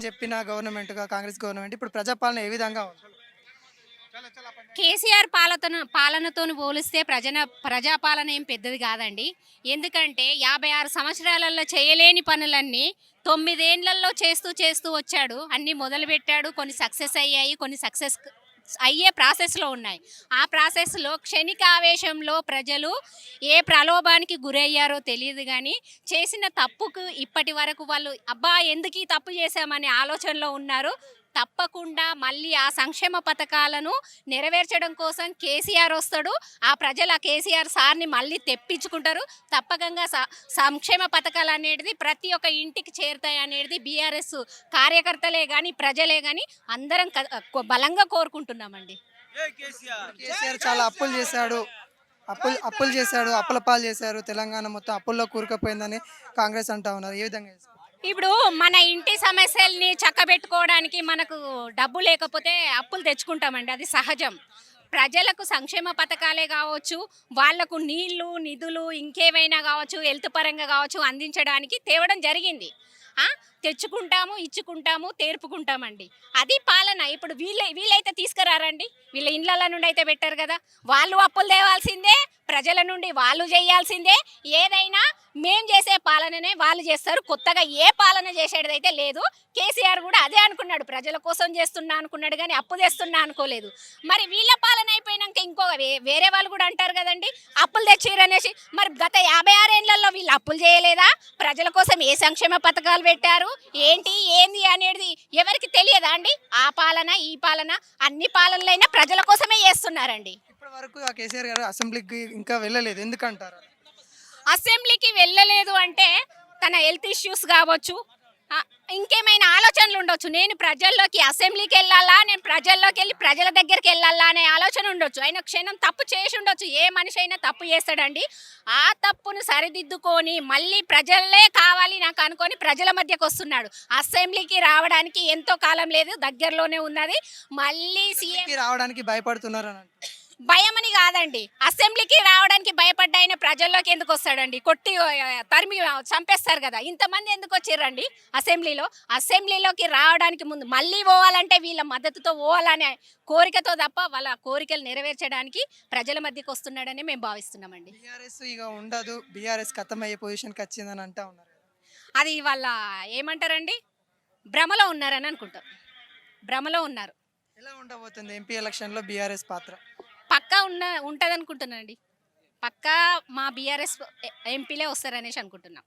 చెప్పిన గవర్నమెంట్‌గా కాంగ్రెస్ గవర్నమెంట్ ఇప్పుడు ప్రజాపాలన ఏ విధంగా ఉంది? కేసీఆర్ పాలనతోని పోలిస్తే ప్రజాపాలన ఏం పెద్దది కాదండి. ఎందుకంటే 56 సంవత్సరాలలో చేయలేని పనులన్నీ 9 ఏండ్లలో చేస్తూ చేస్తూ వచ్చాడు. అన్నీ మొదలుపెట్టాడు. కొన్ని సక్సెస్ అయ్యాయి. కొన్ని సక్సెస్ అయ్యే ప్రాసెస్‌లో ఉన్నాయి. ఆ ప్రాసెస్‌లో క్షణికావేశంలో ప్రజలు ఏ ప్రలోభానికి గురయ్యారో తెలీదు గానీ, చేసిన తప్పుకు ఇప్పటి వరకు వాళ్ళు అబ్బా! ఎందుకీ తప్పు చేశామనే ఆలోచనలో ఉన్నారు. తప్పకుండా మళ్ళీ ఆ సంక్షేమ పథకాలను నెరవేర్చడం కోసం కేసీఆర్ వస్తాడు. ఆ ప్రజలు ఆ కేసీఆర్ సార్‌ని మళ్ళీ తెప్పించుకుంటారు. తప్పకంగా సంక్షేమ పథకాలనేటిది ప్రతి ఒక్క ఇంటికి చేరుతాయనేది బీఆర్ఎస్ కార్యకర్తలే గాని, ప్రజలే గాని అందరం బలంగా కోరుకుంటున్నామండి. కేసీఆర్ చాలా అప్పులు చేశాడు. అప్పులు చేశాడు. అప్పుల పాలు చేశారు. తెలంగాణ మొత్తం అప్పుల్లో కూరుకుపోయిందని కాంగ్రెస్ అంటా ఉన్నారు. ఏ విధంగా చేస్తారు? ఇప్పుడు మన ఇంటి సమస్యల్ని చక్కబెట్టుకోవడానికి మనకు డబ్బు లేకపోతే అప్పులు తెచ్చుకుంటామండి. అది సహజం. ప్రజలకు సంక్షేమ పథకాలే కావచ్చు, వాళ్లకు నీళ్లు, నిధులు ఇంకేమైనా కావచ్చు, హెల్త్ పరంగా కావచ్చు అందించడానికి తేవడం జరిగింది. ఆ! తెచ్చుకుంటాము, ఇచ్చుకుంటాము, తేర్పుకుంటామండి. అది పాలన. ఇప్పుడు వీళ్ళైతే తీసుకురారండి. వీళ్ళ ఇండ్లల నుండి అయితే పెట్టారు కదా! వాళ్ళు అప్పులు తేవాల్సిందే, ప్రజల నుండి వాళ్ళు చేయాల్సిందే. ఏదైనా మేం చేసే పాలననే వాళ్ళు చేస్తారు. కొత్తగా ఏ పాలన చేసేదైతే లేదు. కేసీఆర్ కూడా అదే అనుకున్నాడు. ప్రజల కోసం చేస్తున్నా అనుకున్నాడు కానీ అప్పు తెస్తున్నా అనుకోలేదు. మరి వీళ్ళ పాలన అయిపోయినాక ఇంకో వేరే వాళ్ళు కూడా అంటారు కదండి, అప్పులు తెచ్చిరనేసి. మరి గత 56 ఏళ్లలో వీళ్ళు అప్పులు చేయలేదా? ప్రజల కోసం ఏ సంక్షేమ పథకాలు పెట్టారు, ఏంది అనేది ఎవరికి తెలియదా అండి? ఆ పాలన ఈ పాలన అన్ని పాలనలైనా ప్రజల కోసమే చేస్తున్నారండి. ఇప్పటి వరకు ఆ కేసీఆర్ గారు అసెంబ్లీకి ఇంకా వెళ్ళలేదు. ఎందుకంటారు? అసెంబ్లీకి వెళ్ళలేదు అంటే తన హెల్త్ ఇష్యూస్ కావచ్చు, ఇంకేమైనా ఆలోచనలు ఉండొచ్చు. నేను ప్రజల్లోకి అసెంబ్లీకి వెళ్ళాలా, నేను ప్రజల్లోకి వెళ్ళి ప్రజల దగ్గరికి వెళ్ళాలా అనే ఆలోచన ఉండొచ్చు. ఆయన క్షణం తప్పు చేసి ఉండొచ్చు. ఏ మనిషి అయినా తప్పు చేస్తాడండి. ఆ తప్పును సరిదిద్దుకొని మళ్ళీ ప్రజలే కావాలి నాకు అనుకొని ప్రజల మధ్యకు వస్తున్నాడు. అసెంబ్లీకి రావడానికి ఎంతో కాలం లేదు, దగ్గరలోనే ఉన్నది. మళ్ళీ సీఎం రావడానికి భయపడుతున్నారని భయమని కాదండి. అసెంబ్లీకి రావడానికి భయపడ్డ ఆయన ప్రజల్లోకి ఎందుకు వస్తాడండి? కొట్టి తరిమి చంపేస్తారు కదా! ఇంతమంది ఎందుకు వచ్చిర్రండి అసెంబ్లీలోకి రావడానికి ముందు మళ్ళీ పోవాలంటే వీళ్ళ మద్దతుతో పోవాలనే కోరికతో తప్ప వాళ్ళ కోరికలు నెరవేర్చడానికి ప్రజల మధ్యకు వస్తున్నాడని మేము భావిస్తున్నామండి. బీఆర్ఎస్ ఇక ఉండదు, బీఆర్ఎస్ ఖతమయ్యే పొజిషన్కి వచ్చిందని అంటా ఉన్నారు. అది వాళ్ళ ఏమంటారండి, భ్రమలో ఉన్నారని అనుకుంటాం. భ్రమలో ఉన్నారు. ఎలా ఉండబోతుంది ఎంపీ ఎలక్షన్లో బీఆర్ఎస్ పాత్ర? పక్కా ఉంటదనుకుంటున్నానండి. పక్కా మా బీఆర్ఎస్ ఎంపీలే వస్తారనేసి అనుకుంటున్నాం.